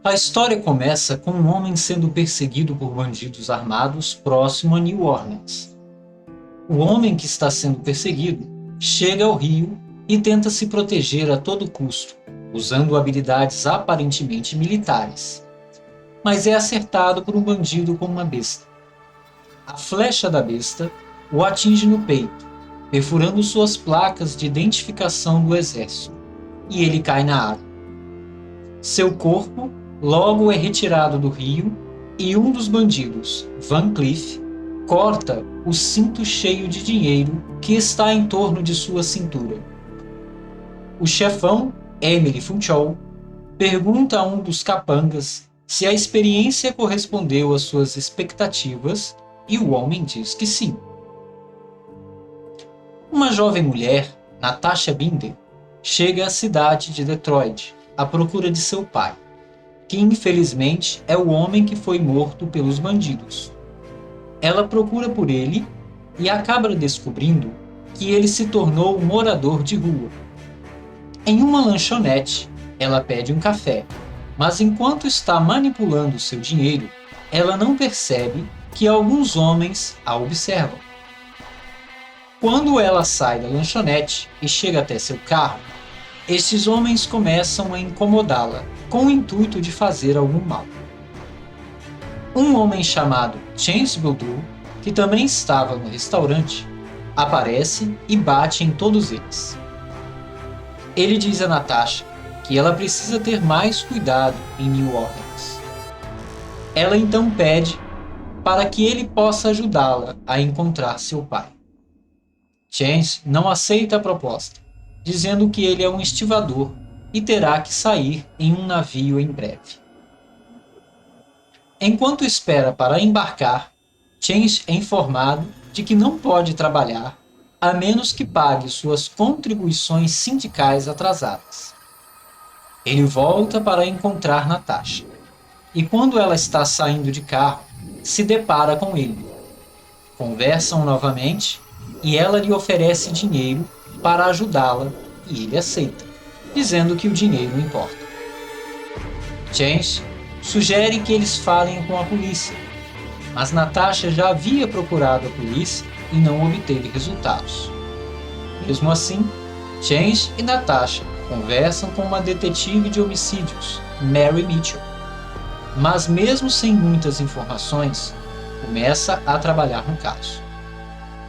A história começa com um homem sendo perseguido por bandidos armados próximo a New Orleans. O homem que está sendo perseguido chega ao rio e tenta se proteger a todo custo, usando habilidades aparentemente militares, mas é acertado por um bandido com uma besta. A flecha da besta o atinge no peito, perfurando suas placas de identificação do exército, e ele cai na água. Seu corpo logo é retirado do rio e um dos bandidos, Van Cleef, corta o cinto cheio de dinheiro que está em torno de sua cintura. O chefão, Emily Funchal, pergunta a um dos capangas se a experiência correspondeu às suas expectativas e o homem diz que sim. Uma jovem mulher, Natasha Binder, chega à cidade de Detroit à procura de seu pai, que infelizmente é o homem que foi morto pelos bandidos. Ela procura por ele e acaba descobrindo que ele se tornou um morador de rua. Em uma lanchonete, ela pede um café, mas enquanto está manipulando seu dinheiro, ela não percebe que alguns homens a observam. Quando ela sai da lanchonete e chega até seu carro, estes homens começam a incomodá-la com o intuito de fazer algum mal. Um homem chamado Chance Boudreaux, que também estava no restaurante, aparece e bate em todos eles. Ele diz a Natasha que ela precisa ter mais cuidado em New Orleans. Ela então pede para que ele possa ajudá-la a encontrar seu pai. Chance não aceita a proposta, dizendo que ele é um estivador e terá que sair em um navio em breve. Enquanto espera para embarcar, Chance é informado de que não pode trabalhar a menos que pague suas contribuições sindicais atrasadas. Ele volta para encontrar Natasha, e quando ela está saindo de carro, se depara com ele. Conversam novamente e ela lhe oferece dinheiro para ajudá-la e ele aceita, dizendo que o dinheiro importa. Chance sugere que eles falem com a polícia, mas Natasha já havia procurado a polícia e não obteve resultados. Mesmo assim, Chance e Natasha conversam com uma detetive de homicídios, Mary Mitchell, mas mesmo sem muitas informações, começa a trabalhar no caso.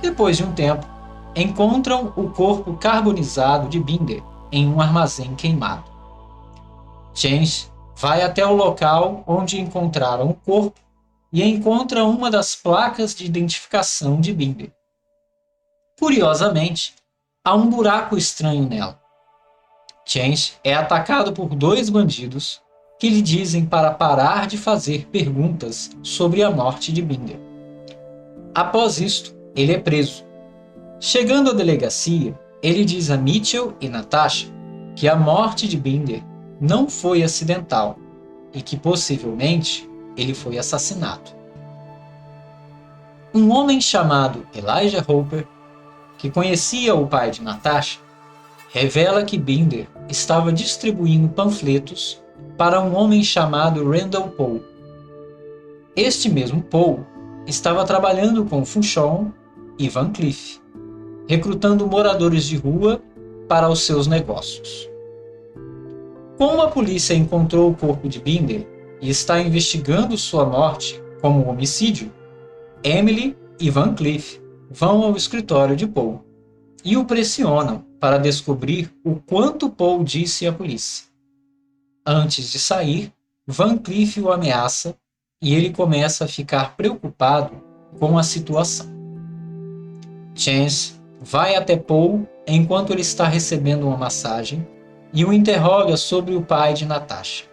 Depois de um tempo, encontram o corpo carbonizado de Binder em um armazém queimado. Chance vai até o local onde encontraram o corpo e encontra uma das placas de identificação de Binder. Curiosamente, há um buraco estranho nela. Chance é atacado por dois bandidos que lhe dizem para parar de fazer perguntas sobre a morte de Binder. Após isto, ele é preso. Chegando à delegacia, ele diz a Mitchell e Natasha que a morte de Binder não foi acidental e que possivelmente ele foi assassinado. Um homem chamado Elijah Hooper, que conhecia o pai de Natasha, revela que Binder estava distribuindo panfletos para um homem chamado Randall Poe. Este mesmo Poe estava trabalhando com Funchal e Van Cleef, recrutando moradores de rua para os seus negócios. Como a polícia encontrou o corpo de Binder e está investigando sua morte como homicídio, Emily e Van Cleef vão ao escritório de Poe e o pressionam para descobrir o quanto Poe disse à polícia. Antes de sair, Van Cleef o ameaça e ele começa a ficar preocupado com a situação. Chance vai até Poe enquanto ele está recebendo uma massagem e o interroga sobre o pai de Natasha.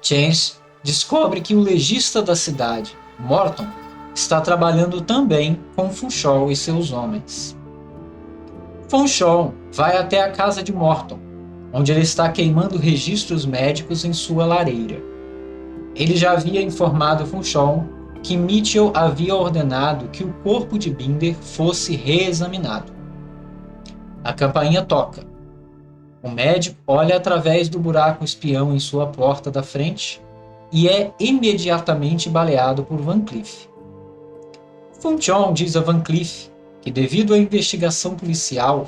Chance descobre que o legista da cidade, Morton, está trabalhando também com Funchal e seus homens. Funchal vai até a casa de Morton, onde ele está queimando registros médicos em sua lareira. Ele já havia informado Funchal que Mitchell havia ordenado que o corpo de Binder fosse reexaminado. A campainha toca. O médico olha através do buraco espião em sua porta da frente e é imediatamente baleado por Van Cleef. Funchon diz a Van Cleef que, devido à investigação policial,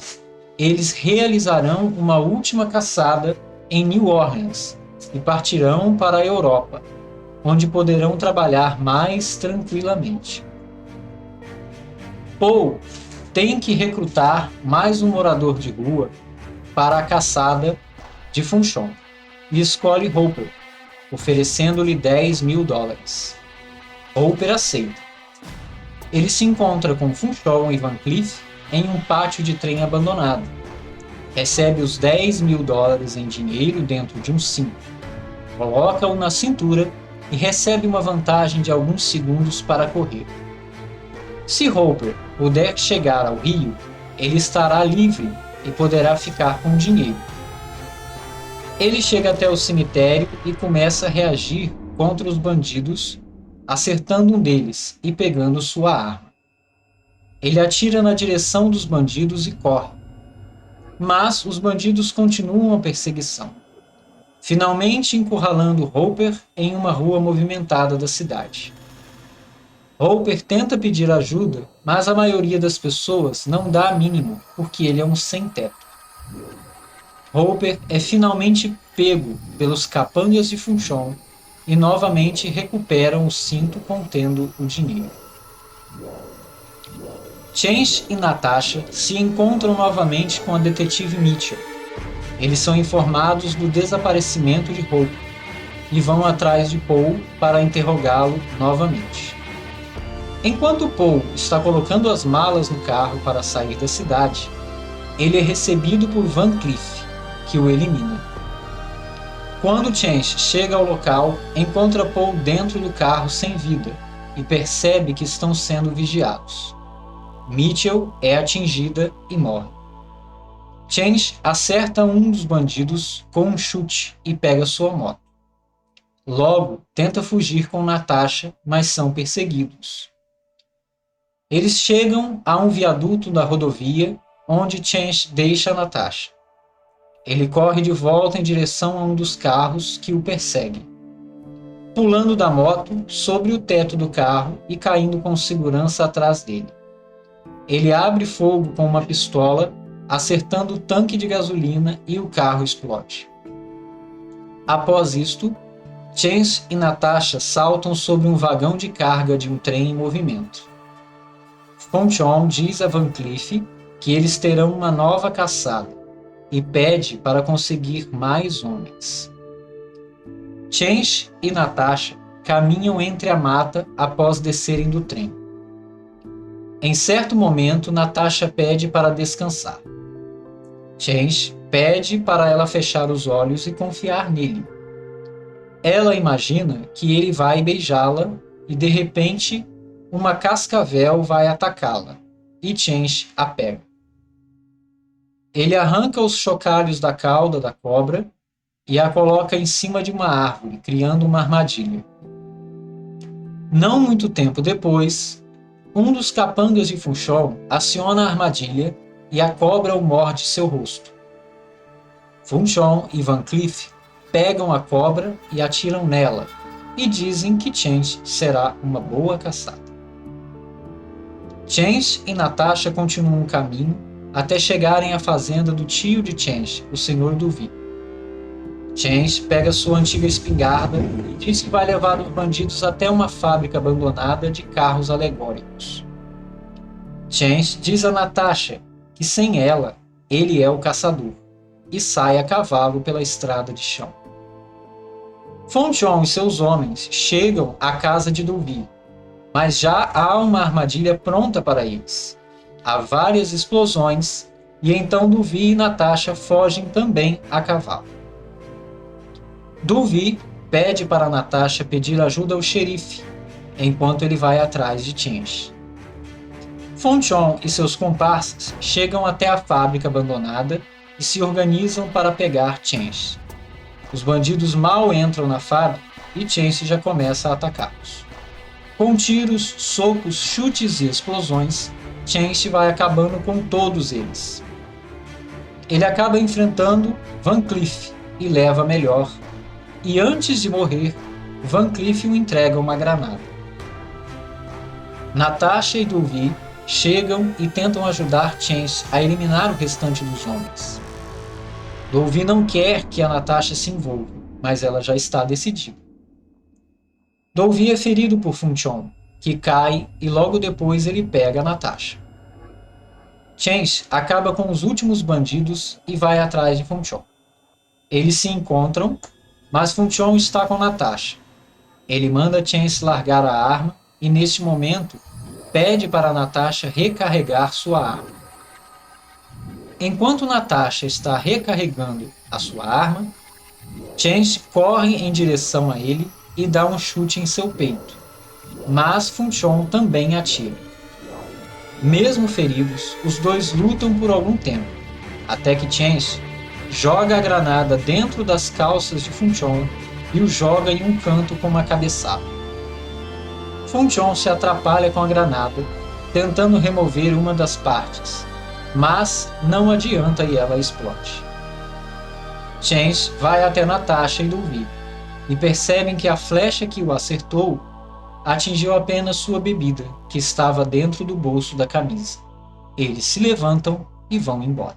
eles realizarão uma última caçada em New Orleans e partirão para a Europa, onde poderão trabalhar mais tranquilamente. Poe tem que recrutar mais um morador de rua para a caçada de Funchon e escolhe Hopper, oferecendo-lhe $10.000. Hopper aceita. Ele se encontra com Funchon e Van Cleef em um pátio de trem abandonado. Recebe os $10.000 em dinheiro dentro de um cinto, coloca-o na cintura e recebe uma vantagem de alguns segundos para correr. Se Hopper puder chegar ao rio, ele estará livre e poderá ficar com o dinheiro. Ele chega até o cemitério e começa a reagir contra os bandidos, acertando um deles e pegando sua arma. Ele atira na direção dos bandidos e corre. Mas os bandidos continuam a perseguição, finalmente encurralando Hopper em uma rua movimentada da cidade. Hopper tenta pedir ajuda, mas a maioria das pessoas não dá a mínima porque ele é um sem-teto. Hopper é finalmente pego pelos capangas de Funchon e novamente recuperam o cinto contendo o dinheiro. Chance e Natasha se encontram novamente com a detetive Mitchell. Eles são informados do desaparecimento de Hopper e vão atrás de Poe para interrogá-lo novamente. Enquanto Poe está colocando as malas no carro para sair da cidade, ele é recebido por Van Cleef, que o elimina. Quando Chance chega ao local, encontra Poe dentro do carro sem vida e percebe que estão sendo vigiados. Mitchell é atingida e morre. Chance acerta um dos bandidos com um chute e pega sua moto. Logo, tenta fugir com Natasha, mas são perseguidos. Eles chegam a um viaduto da rodovia, onde Chance deixa Natasha. Ele corre de volta em direção a um dos carros que o perseguem, pulando da moto sobre o teto do carro e caindo com segurança atrás dele. Ele abre fogo com uma pistola, acertando o tanque de gasolina e o carro explode. Após isto, Chance e Natasha saltam sobre um vagão de carga de um trem em movimento. Funchon diz a Van Cleef que eles terão uma nova caçada e pede para conseguir mais homens. Chance e Natasha caminham entre a mata após descerem do trem. Em certo momento, Natasha pede para descansar. Chance pede para ela fechar os olhos e confiar nele. Ela imagina que ele vai beijá-la e, de repente, uma cascavel vai atacá-la e Chance a pega. Ele arranca os chocalhos da cauda da cobra e a coloca em cima de uma árvore, criando uma armadilha. Não muito tempo depois, um dos capangas de Funchon aciona a armadilha e a cobra o morde seu rosto. Funchon e Van Cleef pegam a cobra e atiram nela e dizem que Chance será uma boa caçada. Chance e Natasha continuam o caminho até chegarem à fazenda do tio de Chance, o Sr. Duvee. Chance pega sua antiga espingarda e diz que vai levar os bandidos até uma fábrica abandonada de carros alegóricos. Chance diz a Natasha que sem ela, ele é o caçador, e sai a cavalo pela estrada de chão. Funchon e seus homens chegam à casa de Duvee, mas já há uma armadilha pronta para eles. Há várias explosões e então Duvee e Natasha fogem também a cavalo. Duvee pede para Natasha pedir ajuda ao xerife, enquanto ele vai atrás de Chance. Funchon e seus comparsas chegam até a fábrica abandonada e se organizam para pegar Chance. Os bandidos mal entram na fábrica e Chance já começa a atacá-los. Com tiros, socos, chutes e explosões, Chance vai acabando com todos eles. Ele acaba enfrentando Van Cleef e leva a melhor, e antes de morrer, Van Cleef o entrega uma granada. Natasha e Dovey chegam e tentam ajudar Chance a eliminar o restante dos homens. Dovey não quer que a Natasha se envolva, mas ela já está decidida. Dovey é ferido por Funchon, que cai e logo depois ele pega a Natasha. Chance acaba com os últimos bandidos e vai atrás de Funchon. Eles se encontram, mas Funchon está com Natasha. Ele manda Chance largar a arma e neste momento pede para Natasha recarregar sua arma. Enquanto Natasha está recarregando a sua arma, Chance corre em direção a ele e dá um chute em seu peito, mas Funchon também atira. Mesmo feridos, os dois lutam por algum tempo, até que Chance joga a granada dentro das calças de Funchon e o joga em um canto com uma cabeçada. Funchon se atrapalha com a granada, tentando remover uma das partes, mas não adianta e ela explode. Chance vai até Natasha e Dovey e percebem que a flecha que o acertou atingiu apenas sua bebida, que estava dentro do bolso da camisa. Eles se levantam e vão embora.